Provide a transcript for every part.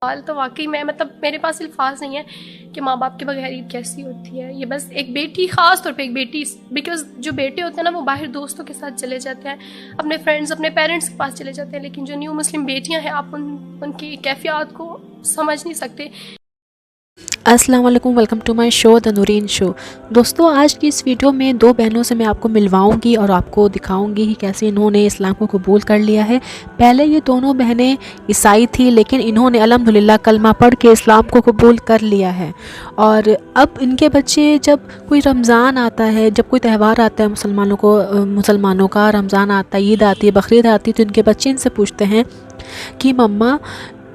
تو واقعی میں میرے پاس الفاظ نہیں ہے کہ ماں باپ کے بغیر عید کیسی ہوتی ہے. یہ بس ایک بیٹی، خاص طور پہ ایک بیٹی، بیکاز جو بیٹے ہوتے ہیں نا وہ باہر دوستوں کے ساتھ چلے جاتے ہیں، اپنے فرینڈز، اپنے پیرنٹس کے پاس چلے جاتے ہیں، لیکن جو نیو مسلم بیٹیاں ہیں آپ ان کی کیفیات کو سمجھ نہیں سکتے. السلام علیکم، ویلکم ٹو مائی شو دا نورین شو. دوستو، آج کی اس ویڈیو میں دو بہنوں سے میں آپ کو ملواؤں گی اور آپ کو دکھاؤں گی کہ کیسے انہوں نے اسلام کو قبول کر لیا ہے. پہلے یہ دونوں بہنیں عیسائی تھی، لیکن انہوں نے الحمدللہ کلمہ پڑھ کے اسلام کو قبول کر لیا ہے. اور اب ان کے بچے، جب کوئی رمضان آتا ہے، جب کوئی تہوار آتا ہے مسلمانوں کا رمضان آتا ہے، عید آتی ہے، بقرعید آتی ہے، تو ان کے بچے ان سے پوچھتے ہیں کہ مما،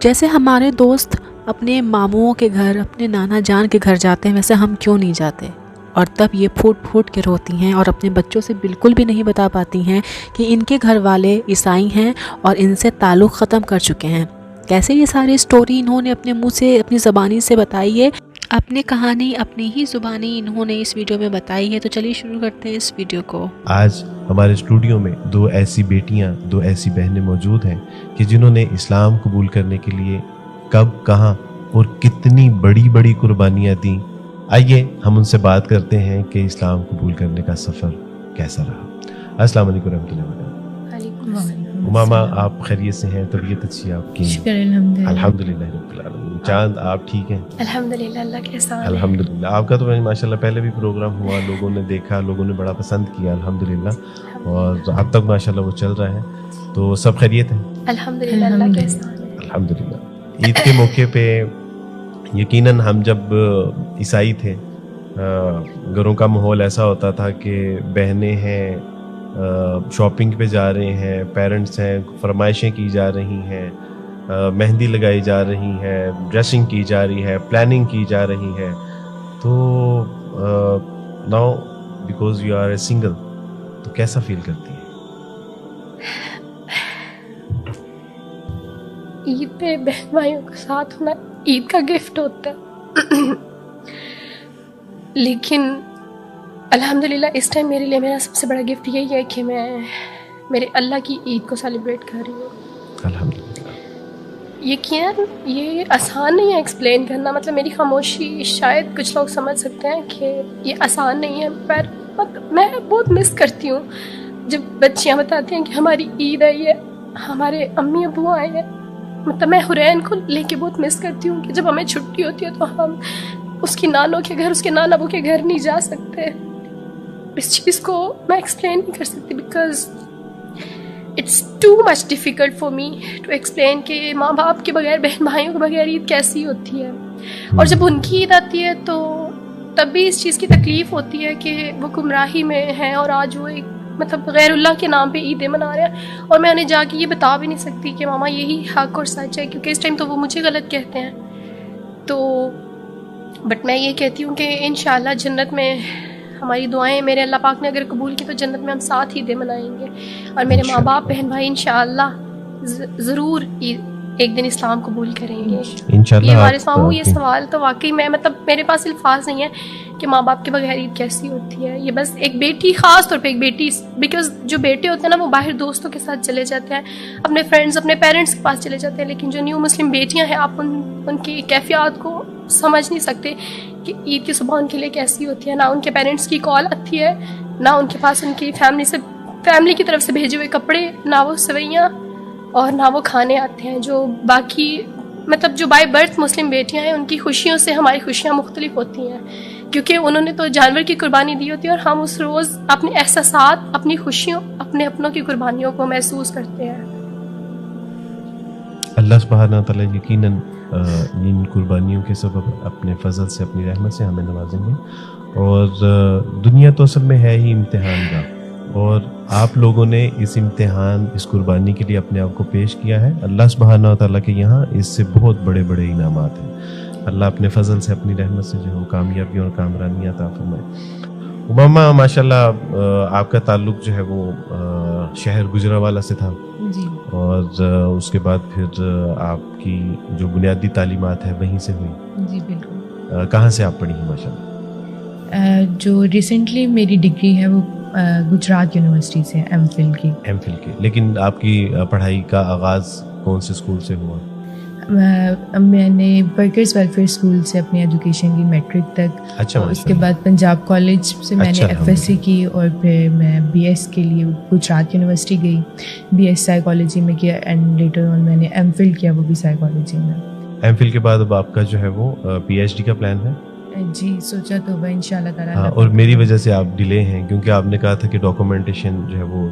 جیسے ہمارے دوست اپنے ماموں کے گھر، اپنے نانا جان کے گھر جاتے ہیں، ویسے ہم کیوں نہیں جاتے؟ اور تب یہ پھوٹ پھوٹ کے روتی ہیں اور اپنے بچوں سے بالکل بھی نہیں بتا پاتی ہیں کہ ان کے گھر والے عیسائی ہیں اور ان سے تعلق ختم کر چکے ہیں. کیسے یہ ساری سٹوری انہوں نے اپنے منہ سے، اپنی زبانی سے بتائی ہے، اپنی کہانی اپنی ہی زبانی انہوں نے اس ویڈیو میں بتائی ہے. تو چلیے شروع کرتے ہیں اس ویڈیو کو. آج ہمارے اسٹوڈیو میں دو ایسی بیٹیاں، دو ایسی بہنیں موجود ہیں کہ جنہوں نے اسلام قبول کرنے کے لیے کب، کہاں اور کتنی بڑی بڑی قربانیاں دیں. آئیے ہم ان سے بات کرتے ہیں کہ اسلام قبول کرنے کا سفر کیسا رہا. السلام علیکم ورحمۃ اللہ وبرکاتہ. ماما، آپ خیریت سے ہیں؟ طبیعت اچھی ہے آپ کی؟ شکر الحمدللہ رب العالمین. چاند، آپ ٹھیک ہیں؟ الحمدللہ، اللہ کے احسان ہے. الحمدللہ. آپ کا تو ماشاءاللہ پہلے بھی پروگرام ہوا، لوگوں نے دیکھا، لوگوں نے بڑا پسند کیا الحمدللہ، اور اب تک ماشاءاللہ وہ چل رہا ہے. تو سب خیریت ہے؟ الحمدللہ، اللہ کے احسان ہے. الحمدللہ. عید کے موقع پہ یقیناً ہم جب عیسائی تھے، گھروں کا ماحول ایسا ہوتا تھا کہ بہنیں ہیں، شاپنگ پہ جا رہے ہیں، پیرنٹس ہیں، فرمائشیں کی جا رہی ہیں، مہندی لگائی جا رہی ہے، ڈریسنگ کی جا رہی ہے، پلاننگ کی جا رہی ہے. تو now because you are a single, تو کیسا فیل کرتی ہے؟ عید پہ بہن بھائیوں کے ساتھ ہونا عید کا گفٹ ہوتا ہے، لیکن الحمدللہ اس ٹائم میرے لیے میرا سب سے بڑا گفٹ یہی ہے کہ میں میرے اللہ کی عید کو سیلیبریٹ کر رہی ہوں. الحمدللہ. یقیناً یہ آسان نہیں ہے ایکسپلین کرنا، میری خاموشی شاید کچھ لوگ سمجھ سکتے ہیں کہ یہ آسان نہیں ہے، پر میں بہت مس کرتی ہوں جب بچیاں بتاتی ہیں کہ ہماری عید آئی ہے، ہمارے امی ابو آئے ہیں. میں حرین کو لے کے بہت مس کرتی ہوں کہ جب ہمیں چھٹی ہوتی ہے تو ہم اس کی نانوں کے گھر، اس کے نانا ابو کے گھر نہیں جا سکتے. اس چیز کو میں ایکسپلین نہیں کر سکتی، because it's too much difficult for me to explain کہ ماں باپ کے بغیر، بہن بھائیوں کے بغیر عید کیسی ہوتی ہے. اور جب ان کی عید آتی ہے تو تب بھی اس چیز کی تکلیف ہوتی ہے کہ وہ گمراہی میں ہیں اور آج وہ ایک غیر اللہ کے نام پہ عیدیں منا رہے ہیں، اور میں انہیں جا کے یہ بتا بھی نہیں سکتی کہ ماما یہی حق اور سچ ہے، کیونکہ اس ٹائم تو وہ مجھے غلط کہتے ہیں. تو بٹ میں یہ کہتی ہوں کہ انشاءاللہ جنت میں ہماری دعائیں میرے اللہ پاک نے اگر قبول کی تو جنت میں ہم ساتھ عیدیں منائیں گے، اور میرے ماں باپ، بہن بھائی انشاءاللہ ضرور ایک دن اسلام قبول کریں گے انشاءاللہ. یہ ہمارے سامنے یہ سوال تو واقعی میں میرے پاس الفاظ نہیں ہے کہ ماں باپ کے بغیر عید کیسی ہوتی ہے. یہ بس ایک بیٹی، خاص طور پہ ایک بیٹی، بیکاز جو بیٹے ہوتے ہیں نا وہ باہر دوستوں کے ساتھ چلے جاتے ہیں، اپنے فرینڈز، اپنے پیرنٹس کے پاس چلے جاتے ہیں، لیکن جو نیو مسلم بیٹیاں ہیں آپ ان کی کیفیات کو سمجھ نہیں سکتے کہ عید کی صبح ان کے لیے کیسی ہوتی ہے. نہ ان کے پیرنٹس کی کال آتی ہے، نہ ان کے پاس ان کی فیملی کی طرف سے بھیجے ہوئے کپڑے، نہ وہ سوئیاں اور نہ وہ کھانے آتے ہیں. جو باقی جو بائی برتھ مسلم بیٹیاں ہیں ان کی خوشیوں سے ہماری خوشیاں مختلف ہوتی ہیں، کیونکہ انہوں نے تو جانور کی قربانی دی ہوتی ہے، اور ہم اس روز اپنے احساسات، اپنی خوشیوں، اپنے اپنوں کی قربانیوں کو محسوس کرتے ہیں. اللہ سبحانہ تعالیٰ یقیناً ان قربانیوں کے سبب اپنے فضل سے، اپنی رحمت سے ہمیں نوازیں گے. اور دنیا تو اصل میں ہے ہی امتحان کا، اور آپ لوگوں نے اس امتحان، اس قربانی کے لیے اپنے آپ کو پیش کیا ہے. اللہ سبحانہ تعالیٰ کے یہاں اس سے بہت بڑے بڑے انعامات ہیں. اللہ اپنے فضل سے، اپنی رحمت سے جو کامیابی اور کامرانی عطا فرمائے. ماما، ماشاءاللہ آپ کا تعلق جو ہے وہ شہر گجرانوالہ سے تھا جی، اور اس کے بعد پھر آپ کی جو بنیادی تعلیمات ہے وہیں سے ہوئی. جی بالکل. کہاں سے آپ پڑھی ہیں ماشاءاللہ؟ جو ریسنٹلی میری ڈگری ہے وہ گجرات یونیورسٹی سے ایم فل کی. لیکن آپ کی پڑھائی کا آغاز کون سے اسکول سے ہوا؟ میں نے ورکرز ویلفیئر اسکول سے اپنی ایجوکیشن کی میٹرک تک. اچھا. اس کے بعد پنجاب کالج سے میں نے FSc کی, اور پھر میں BS کے لیے گجرات یونیورسٹی گئی, BS سائیکالوجی میں کیا, اینڈ لیٹر آن میں نے MPhil کیا, وہ بھی سائیکالوجی میں. MPhil کے بعد اب آپ کا جو ہے وہ PhD کا پلان ہے؟ جی سوچا تو وہ انشاءاللہ تعالیٰ. ہاں, اور میری وجہ سے آپ ڈیلے ہیں کیونکہ آپ نے کہا تھا کہ ڈاکومنٹیشن جو ہے وہ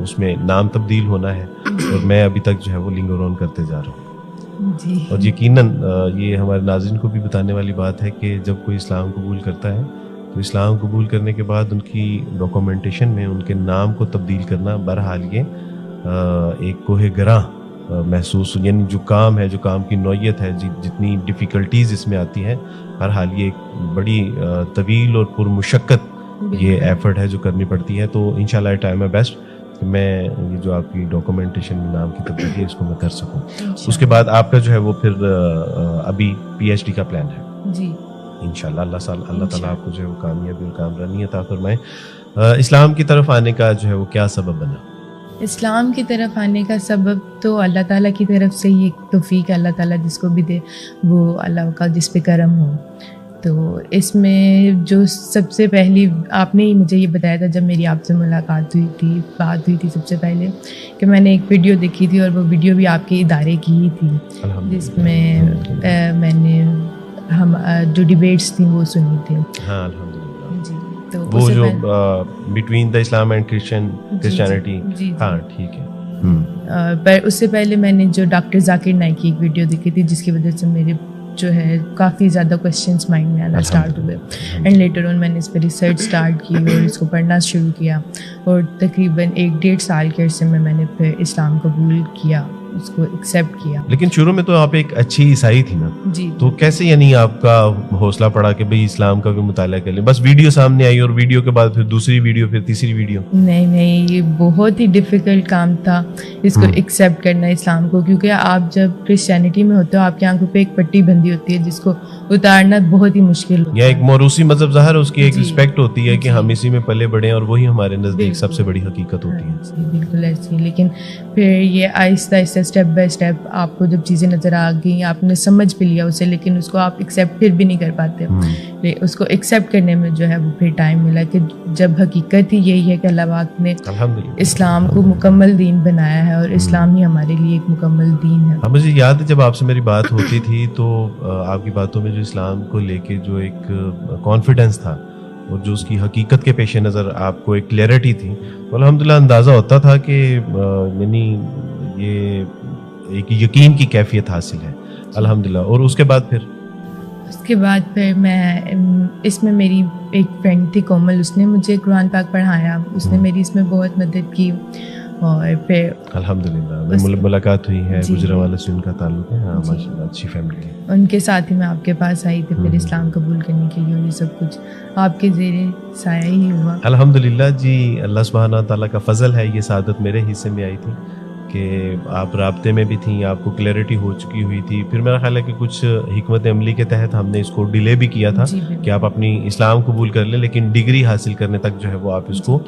اس میں نام تبدیل ہونا ہے, اور میں ابھی تک جو ہے وہ لنگر آن کرتے جا رہا ہوں. جی. اور یقیناً یہ ہمارے ناظرین کو بھی بتانے والی بات ہے کہ جب کوئی اسلام قبول کرتا ہے تو اسلام قبول کرنے کے بعد ان کی ڈاکومنٹیشن میں ان کے نام کو تبدیل کرنا بہرحال یہ ایک کوہ گراں محسوس, یعنی جو کام ہے, جو کام کی نوعیت ہے, جتنی ڈیفیکلٹیز اس میں آتی ہیں, ہر حال یہ ایک بڑی طویل اور پرمشقت یہ ایفرٹ ہے جو کرنی پڑتی ہے. تو انشاءاللہ ٹرائی مائی بیسٹ کہ میں یہ جو آپ کی ڈاکومنٹیشن نام کی تبدیلی ہے اس کو میں کر سکوں. اس کے بعد آپ کا جو ہے وہ پھر ابھی PhD کا پلان ہے. جی انشاءاللہ. اللہ تعالیٰ آپ کو جو ہے وہ کامیابی اور کامرانی عطا فرمائے. اسلام کی طرف آنے کا جو ہے وہ کیا سبب بنا؟ اسلام کی طرف آنے کا سبب تو اللہ تعالیٰ کی طرف سے ہی ایک توفیق ہے. اللہ تعالیٰ جس کو بھی دے وہ اللہ کا جس پہ کرم ہو. تو اس میں جو سب سے پہلی آپ نے ہی مجھے یہ بتایا تھا جب میری آپ سے ملاقات ہوئی تھی, بات ہوئی تھی سب سے پہلے, کہ میں نے ایک ویڈیو دیکھی تھی, اور وہ ویڈیو بھی آپ کے ادارے کی ہی تھی, جس میں میں نے ہم جو ڈیبیٹس تھیں وہ سنی تھی. ہاں الحمدللہ. جی. تو وہ جو between the Islam and Christianity. ہاں ٹھیک ہے. پر اس سے پہلے میں نے جو ڈاکٹر ذاکر نائک کی ایک ویڈیو دیکھی تھی, جس کی وجہ سے میرے جو ہے کافی زیادہ کویسچنس مائنڈ میں آنا اسٹارٹ ہوئے, اینڈ لیٹر آن میں نے اس پہ ریسرچ اسٹارٹ کی اور اس کو پڑھنا شروع کیا, اور تقریباً 1-1.5 سال کے عرصے میں نے پھر اسلام قبول کیا, اس کو ایکسیپٹ کیا. لیکن شروع میں تو آپ ایک اچھی عیسائی تھی نا. جی. تو کیسے یعنی آپ کا حوصلہ پڑا کہ بھئی اسلام کا بھی مطالعہ کر لیں؟ بس ویڈیو سامنے آئی اور ویڈیو کے بعد پھر دوسری ویڈیو, پھر تیسری ویڈیو؟ نہیں, یہ بہت ہی ڈیفیکلٹ کام تھا اس کو ایکسیپٹ کرنا اسلام کو, کیونکہ آپ جب کرسچینٹی میں ہوتے ہو آپ کی آنکھوں پہ ایک پٹی بندھی ہوتی ہے جس کو اتارنا بہت ہی مشکل ہوتا ہے. یا ایک موروثی مذہب ظاہر اس کی ایک رسپیکٹ ہوتی ہے کہ ہم اسی میں پلے بڑھے اور وہی ہمارے نزدیک سب سے بڑی حقیقت ہوتی ہے. بالکل ایسی. لیکن پھر یہ آہستہ آہستہ اسٹیپ بائی اسٹیپ آپ کو جب چیزیں نظر آ گئیں, آپ نے سمجھ بھی لیا اسے, لیکن اس کو آپ ایکسیپٹ پھر بھی نہیں کر پاتے. اس کو ایکسیپٹ کرنے میں جو ہے وہ پھر ٹائم ملا, کہ جب حقیقت ہی یہی ہے کہ اللہ پاک نے اسلام کو مکمل دین بنایا ہے, اور اسلام ہی ہمارے لیے ایک مکمل دین ہے. مجھے یاد ہے جب آپ سے میری بات ہوتی تھی تو آپ کی باتوں میں جو اسلام کو لے کے جو ایک کانفیڈنس تھا اور جو اس کی حقیقت کے پیش نظر آپ کو ایک کلیئرٹی تھی, تو الحمدللہ اندازہ ہوتا تھا کہ یعنی یہ ایک یقین کی کیفیت حاصل ہے الحمدللہ. اور اس کے بعد پھر میں اس میں میری ایک فرینڈ تھی کومل, اس نے مجھے قرآن پاک پڑھایا, اس نے میری اس میں بہت مدد کی, اور پھر الحمدللہ ملاقات ہوئی ہے. گجرانوالہ سے ان کا تعلق ہے. ہاں ماشاءاللہ اچھی فیملی ہے. ان کے ساتھ ہی میں آپ کے پاس آئی تھی پھر اسلام قبول کرنے کے لیے, اور یہ سب کچھ آپ کے زیر سایہ ہی ہوا الحمدللہ. جی اللہ سبحانہ تعالیٰ کا فضل ہے, یہ سعادت میرے حصے میں آئی تھی کہ آپ رابطے میں بھی تھیں, آپ کو کلیئرٹی ہو چکی ہوئی تھی. پھر میرا خیال ہے کہ کچھ حکمت عملی کے تحت ہم نے اس کو ڈیلے بھی کیا تھا کہ آپ اپنی اسلام قبول کر لیں, لیکن ڈگری حاصل کرنے تک جو ہے وہ آپ اس کو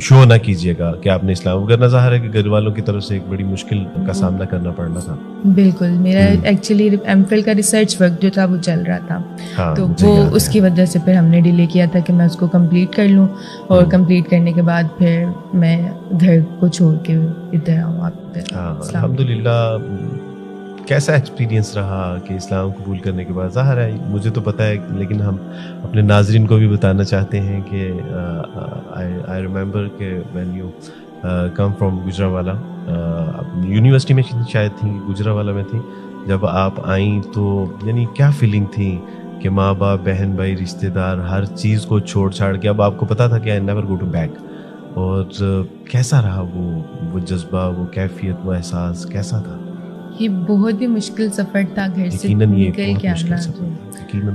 شو نہ کیجیے گا کہ آپ نے اسلام, وگرنہ ظاہر ہے کہ گھر والوں کی طرف سے ایک بڑی مشکل کا سامنا کرنا پڑنا تھا. بالکل. میرا ایکچولی MPhil کا ریسرچ ورک جو تھا وہ چل رہا تھا, تو وہ اس کی وجہ سے پھر ہم نے ڈیلے کیا تھا کہ میں اس کو کمپلیٹ کر لوں, اور کمپلیٹ کرنے کے بعد پھر میں گھر کو چھوڑ کے ادھر آؤں آپ. الحمدللہ. کیسا ایکسپیرینس رہا کہ اسلام قبول کرنے کے بعد؟ ظاہر ہے مجھے تو پتہ ہے, لیکن ہم اپنے ناظرین کو بھی بتانا چاہتے ہیں کہ آئی ریممبر کہ when you come from Gujranwala, university میں شاید تھیں, گجرانوالہ میں تھی, جب آپ آئیں تو یعنی کیا فیلنگ تھی کہ ماں باپ بہن بھائی رشتہ دار ہر چیز کو چھوڑ چھاڑ کے اب آپ کو پتا تھا کہ I never go to back, اور کیسا رہا وہ جذبہ, وہ کیفیت, وہ احساس کیسا تھا؟ یہ بہت ہی مشکل سفر تھا گھر سے نکل کے آنا,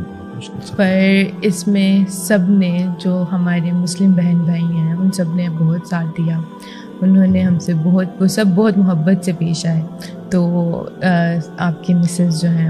پر اس میں سب نے, جو ہمارے مسلم بہن بھائی ہیں ان سب نے بہت ساتھ دیا. انہوں نے ہم سے بہت محبت سے پیش آئے. تو آپ کی مسز جو ہیں